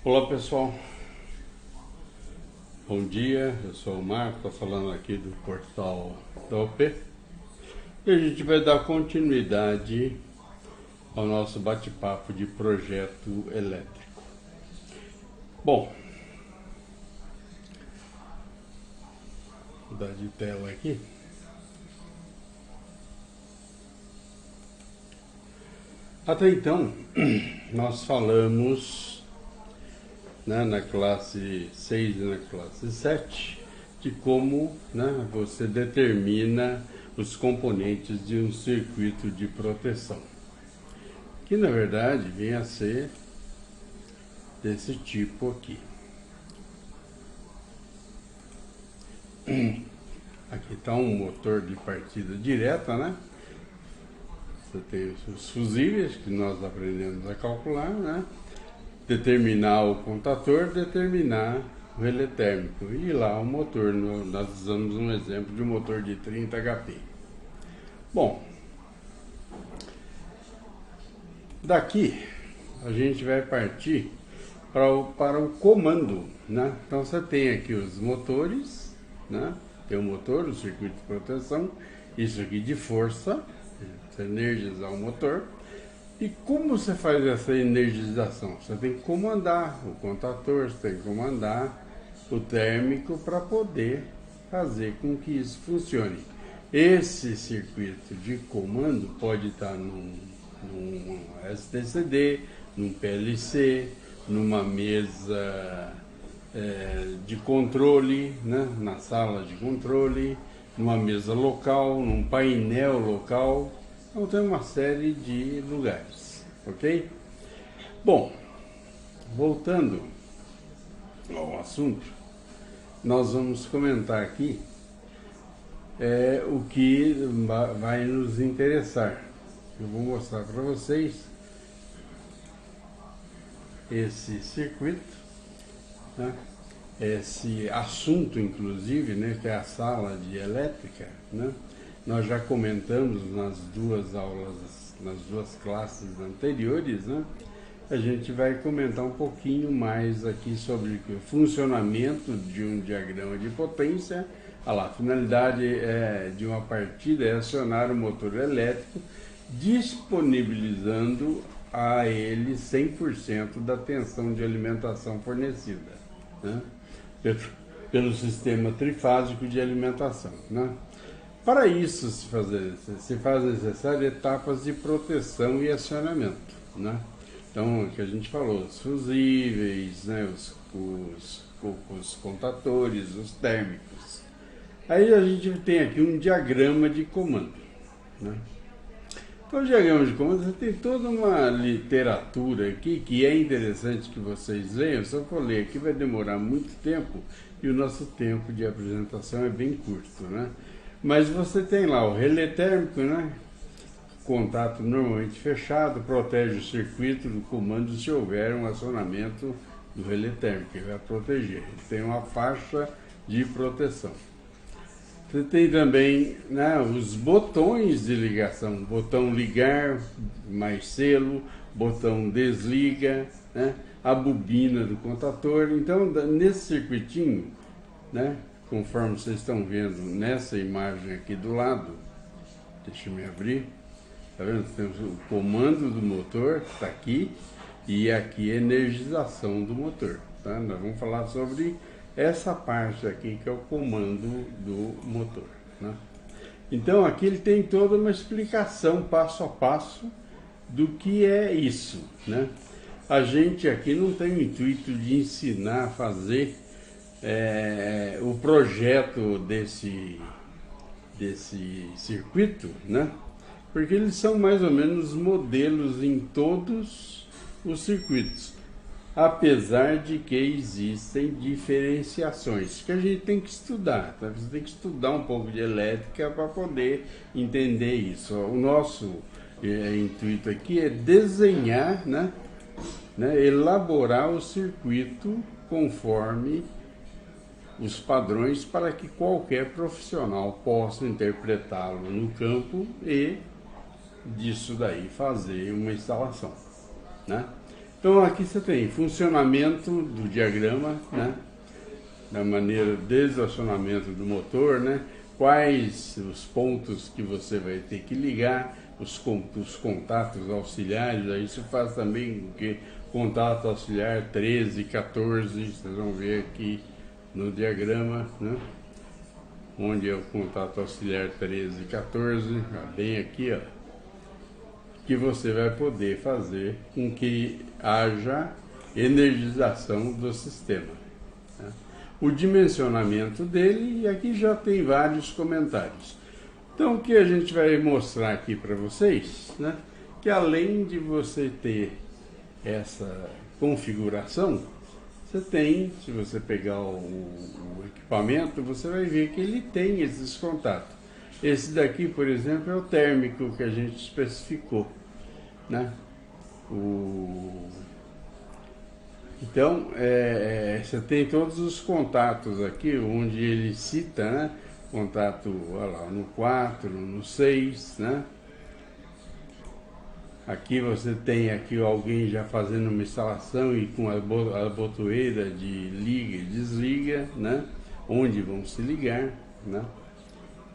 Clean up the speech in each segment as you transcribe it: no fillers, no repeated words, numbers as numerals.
Olá pessoal, bom dia, eu sou o Marco, estou falando aqui do portal da OP e a gente vai dar continuidade ao nosso bate-papo de projeto elétrico. Bom, vou mudar de tela aqui. Até então, nós falamos na classe 6 e na classe 7 de como você determina os componentes de um circuito de proteção, que na verdade vem a ser desse tipo aqui. Aqui está um motor de partida direta, né? Você tem os fusíveis que nós aprendemos a calcular, né? Determinar o contator, determinar o relé térmico. E lá o motor, nós usamos um exemplo de um motor de 30 HP. Bom, daqui a gente vai partir para o comando, né? Então você tem aqui os motores, né? Tem o motor, o circuito de proteção, isso aqui de força, você energizar o motor. E como você faz essa energização? Você tem que comandar o contator, você tem que comandar o térmico para poder fazer com que isso funcione. Esse circuito de comando pode estar num STCD, num PLC, numa mesa de controle, né? Na sala de controle, numa mesa local, num painel local. Então tem uma série de lugares, ok? Bom, voltando ao assunto, nós vamos comentar aqui o que vai nos interessar. Eu vou mostrar para vocês esse circuito, né? Esse assunto, inclusive, né, que é a sala de elétrica, né? Nós já comentamos nas duas aulas, nas duas classes anteriores, né? A gente vai comentar um pouquinho mais aqui sobre o funcionamento de um diagrama de potência. A finalidade de uma partida é acionar o motor elétrico, disponibilizando a ele 100% da tensão de alimentação fornecida, né? Pelo sistema trifásico de alimentação, né? Para isso se faz necessário etapas de proteção e acionamento, né? Então, o que a gente falou, os fusíveis, né? os contatores, os térmicos. Aí a gente tem aqui um diagrama de comando, né? Então, o diagrama de comando, você tem toda uma literatura aqui que é interessante que vocês leiam. Se eu for ler aqui vai demorar muito tempo e o nosso tempo de apresentação é bem curto, né? Mas você tem lá o relé térmico, né? Contato normalmente fechado, protege o circuito do comando se houver um acionamento do relé térmico, ele vai proteger. Ele tem uma faixa de proteção. Você tem também, né, os botões de ligação, botão ligar, mais selo, botão desliga, né? A bobina do contator. Então, nesse circuitinho, né? Conforme vocês estão vendo nessa imagem aqui do lado, deixa eu me abrir, tá vendo? Temos o comando do motor, que está aqui, e aqui a energização do motor, tá? Nós vamos falar sobre essa parte aqui, que é o comando do motor, né? Então aqui ele tem toda uma explicação passo a passo do que é isso, né? A gente aqui não tem o intuito de ensinar a fazer o projeto desse circuito, né? Porque eles são mais ou menos modelos em todos os circuitos, apesar de que existem diferenciações que a gente tem que estudar, tá? Você tem que estudar um pouco de elétrica para poder entender isso. O nosso intuito aqui é desenhar, né? Elaborar o circuito conforme os padrões para que qualquer profissional possa interpretá-lo no campo e disso daí fazer uma instalação, né? Então aqui você tem funcionamento do diagrama, né? Da maneira desde o acionamento do motor, né? Quais os pontos que você vai ter que ligar, os contatos auxiliares, aí você faz também o que? Contato auxiliar 13, 14, vocês vão ver aqui no diagrama, né? Onde é o contato auxiliar 13 e 14, bem aqui, ó, que você vai poder fazer com que haja energização do sistema. Né? O dimensionamento dele, e aqui já tem vários comentários. Então, o que a gente vai mostrar aqui para vocês, né, que além de você ter essa configuração, você tem, se você pegar o equipamento, você vai ver que ele tem esses contatos. Esse daqui, por exemplo, é o térmico que a gente especificou, né? Então, você tem todos os contatos aqui, onde ele cita, né? Contato, olha lá, no 4, no 6, né? Aqui você tem aqui alguém já fazendo uma instalação e com a botoeira de liga e desliga, né? Onde vão se ligar, né?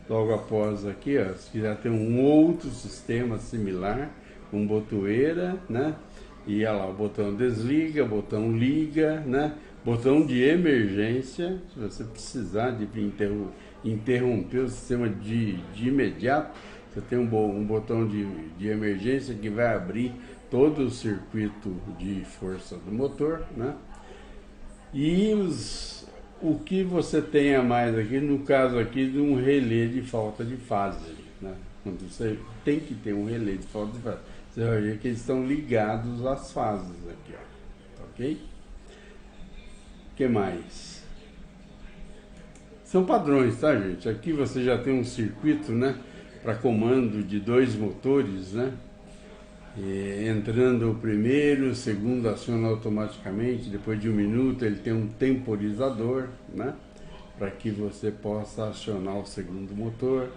Logo após aqui, ó, se quiser ter um outro sistema similar, com botoeira, né? E olha lá, o botão desliga, botão liga, né? Botão de emergência, se você precisar de interromper o sistema de imediato, você tem um botão de emergência que vai abrir todo o circuito de força do motor, né? E o que você tem a mais aqui, no caso aqui de um relé de falta de fase, né? Quando você tem que ter um relé de falta de fase, você vai ver que eles estão ligados às fases aqui, ó. Ok? O que mais? São padrões, tá, gente? Aqui você já tem um circuito, né, para comando de 2 motores, né? Entrando o primeiro, o segundo aciona automaticamente, depois de 1 minuto ele tem um temporizador, né? Para que você possa acionar o segundo motor.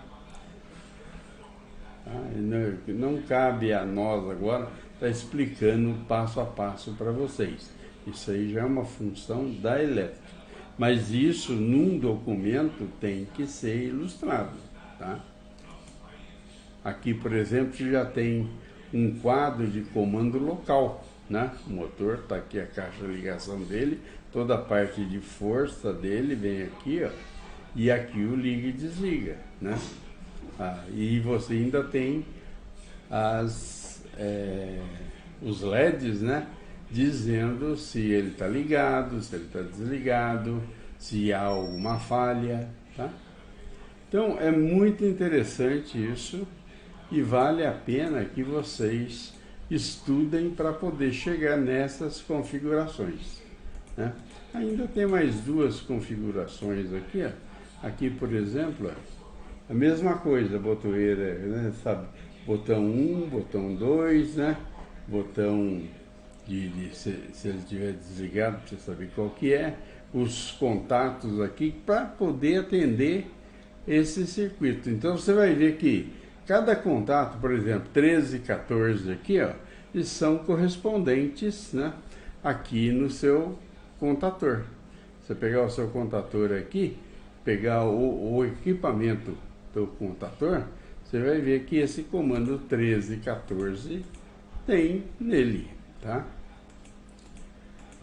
Não cabe a nós agora estar explicando passo a passo para vocês. Isso aí já é uma função da elétrica. Mas isso num documento tem que ser ilustrado, tá? Aqui, por exemplo, já tem um quadro de comando local, né? O motor, está aqui a caixa de ligação dele, toda a parte de força dele vem aqui, ó, e aqui o liga e desliga, né? E você ainda tem os LEDs, né? Dizendo se ele está ligado, se ele está desligado, se há alguma falha, tá? Então é muito interessante isso e vale a pena que vocês estudem para poder chegar nessas configurações, né? Ainda tem mais 2 configurações aqui, ó. Aqui, por exemplo, ó, a mesma coisa, botoeira, né, sabe? Botão 1, botão 2, né? Botão se ele estiver desligado, para você saber qual que é. Os contatos aqui para poder atender esse circuito. Então você vai ver que cada contato, por exemplo, 13 e 14 aqui, ó, eles são correspondentes, né, aqui no seu contator. Você pegar o seu contator aqui, pegar o equipamento do contator, você vai ver que esse comando 13 e 14 tem nele, tá?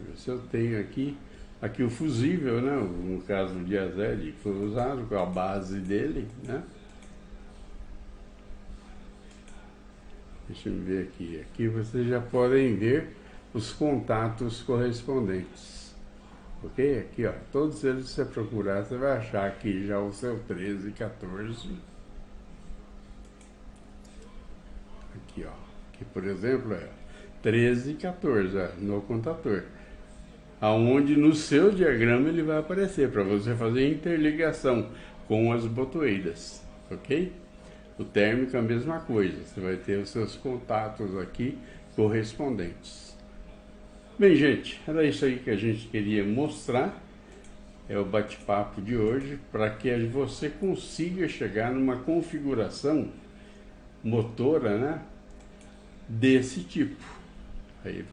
Deixa eu ver se eu tenho aqui o fusível, né? No caso do Diazed, que foi usado com a base dele, né? Deixa eu ver aqui. Aqui vocês já podem ver os contatos correspondentes. Ok? Aqui, ó. Todos eles, se você procurar, você vai achar aqui já o seu 13 e 14. Aqui, ó. Aqui, por exemplo, é 13 e 14, ó, no contator. Aonde no seu diagrama ele vai aparecer, para você fazer interligação com as botoeiras. Ok? O térmico é a mesma coisa, você vai ter os seus contatos aqui correspondentes. Bem, gente, era isso aí que a gente queria mostrar, é o bate-papo de hoje, para que você consiga chegar numa configuração motora, né, desse tipo. Aí